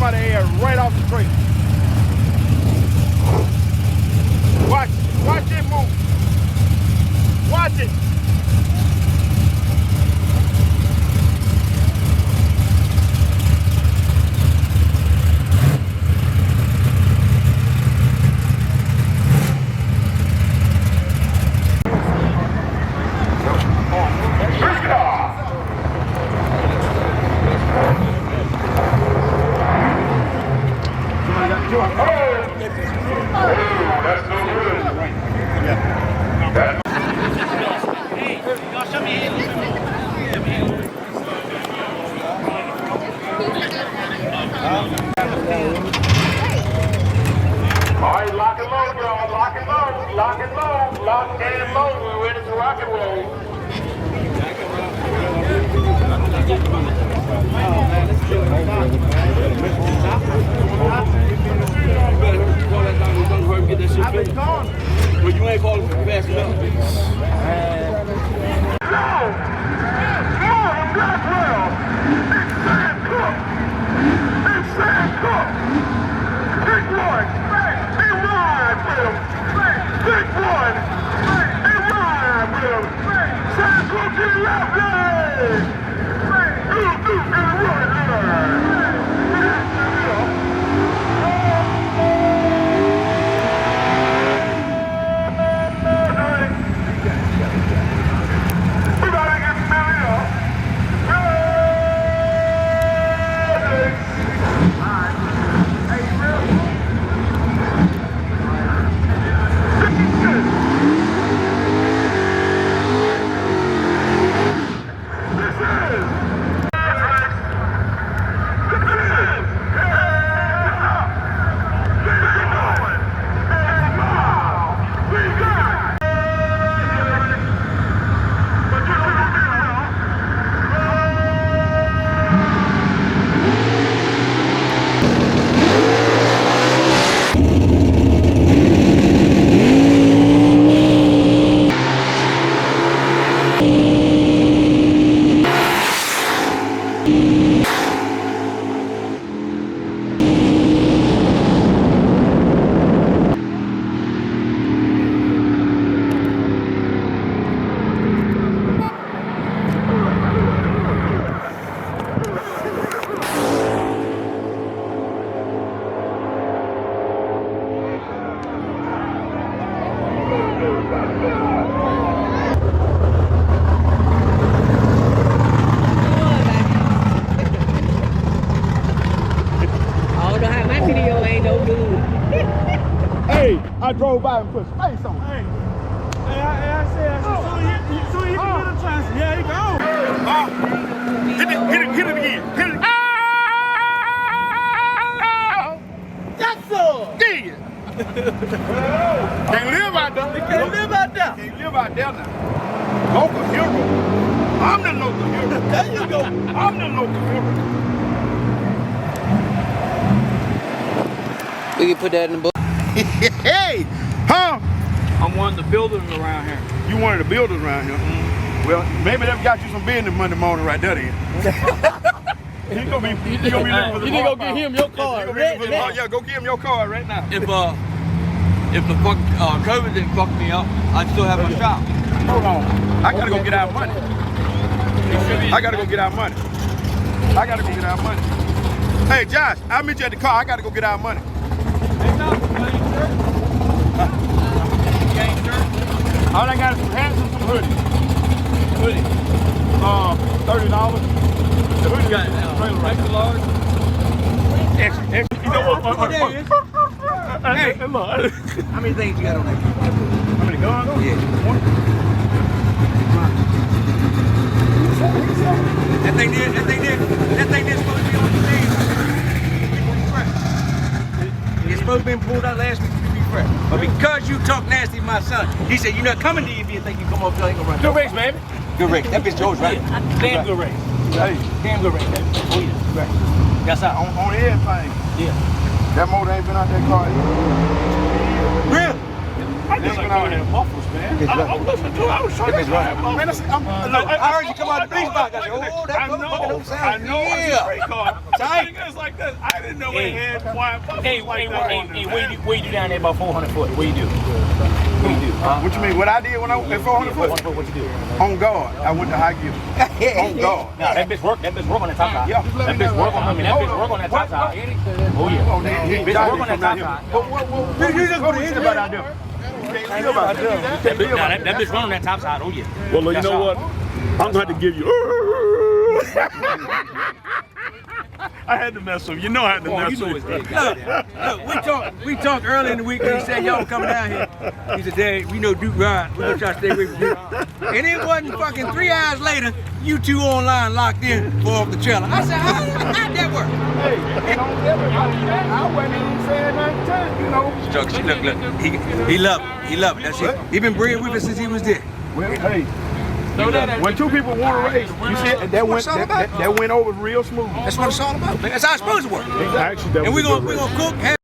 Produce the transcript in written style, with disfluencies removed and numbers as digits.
come out of the air right off the trailer. Watch it. Watch it move. Watch it. Alright, lock and load, y'all. Lock and load. Lock and load. Lock and load. We're ready to rock and roll. I've been gone. Well, you ain't calling me fast enough. Big Sam Cook. Big one. He ride with him. Big one. He ride with him. Sam Cook to the left leg. To the right leg. Hey, I drove by and put space on it. Hey, I said, so he can get a chance. Yeah, he go. Hit it again. Hit it. That's all. Yeah. Can't live out there. Can't live out there. Can't live out there now. Local hero. I'm the local hero. There you go. I'm the local hero. We can put that in the book. Hey, huh? I'm one of the builders around here. You one of the builders around here? Mm-hmm. Well, maybe they've got you some business Monday morning right there then. He's gonna be looking for the You need to go get him your card. Yeah, go get him your card right now. If the fuck COVID didn't fuck me up, I'd still have my shop. Hold on. I gotta go get our money. I gotta go get our money. I gotta go get our money. Hey, Josh, I'll meet you at the car. I gotta go get our money. All I got is some hats and some hoodies. Hoodie. $30. The hoodie got extra large. Extra. You know what? Hey, look. How many things you got on there? How many guns? Yeah. One. That thing did supposed to be on the thing. It's supposed to be pulled out last week to be fresh. But because you talk nasty to my son, he said, you're not coming to you if you think you come up here, ain't gonna run. Good race, baby. Good race. That bitch George, right? Damn good race. Hey, damn good race. Oh yeah, right. That's how on everything. Yeah. That motor ain't been out that car yet. Really? I just been out there muffles, man. I was listening to it. I was trying to drive. Man, I heard you come out the police box. I said, oh, that motherfucker don't sound. I know it's a great car. So tight. It's like this. I didn't know they had quiet buffers like that on them. Where you do down there about 400 foot? What you do? What you do? What you mean? What I did when I was at 400 foot? 400 foot, what you do? On guard. I went to high gear. On guard. Nah, that bitch work on that top side. Yeah. That bitch work on, that bitch work on that top side. Oh yeah. Bitch work on that top side. You just put it about out there. That bitch run on that top side. Oh yeah. Well, you know what? I'm going to have to give you. I had to mess with you. You know I had to mess You know with it's you. dead. Look, we talked early in the week when he said y'all coming down here. He said, Dad, we know Duke ride. We're gonna try to stay away from Duke. And it wasn't fucking 3 hours later, you two online locked in for off the trailer. I said, how'd that work? Hey, I wasn't even saying nothing to you, you know. Chuck, look, he love it. He love it. That's it. He been bred with us since he was there. Well, hey. When two people want to race, you see that went over real smooth. That's what it's all about, man. That's how it's supposed to work. Actually, that And was we're a good gonna race. cook.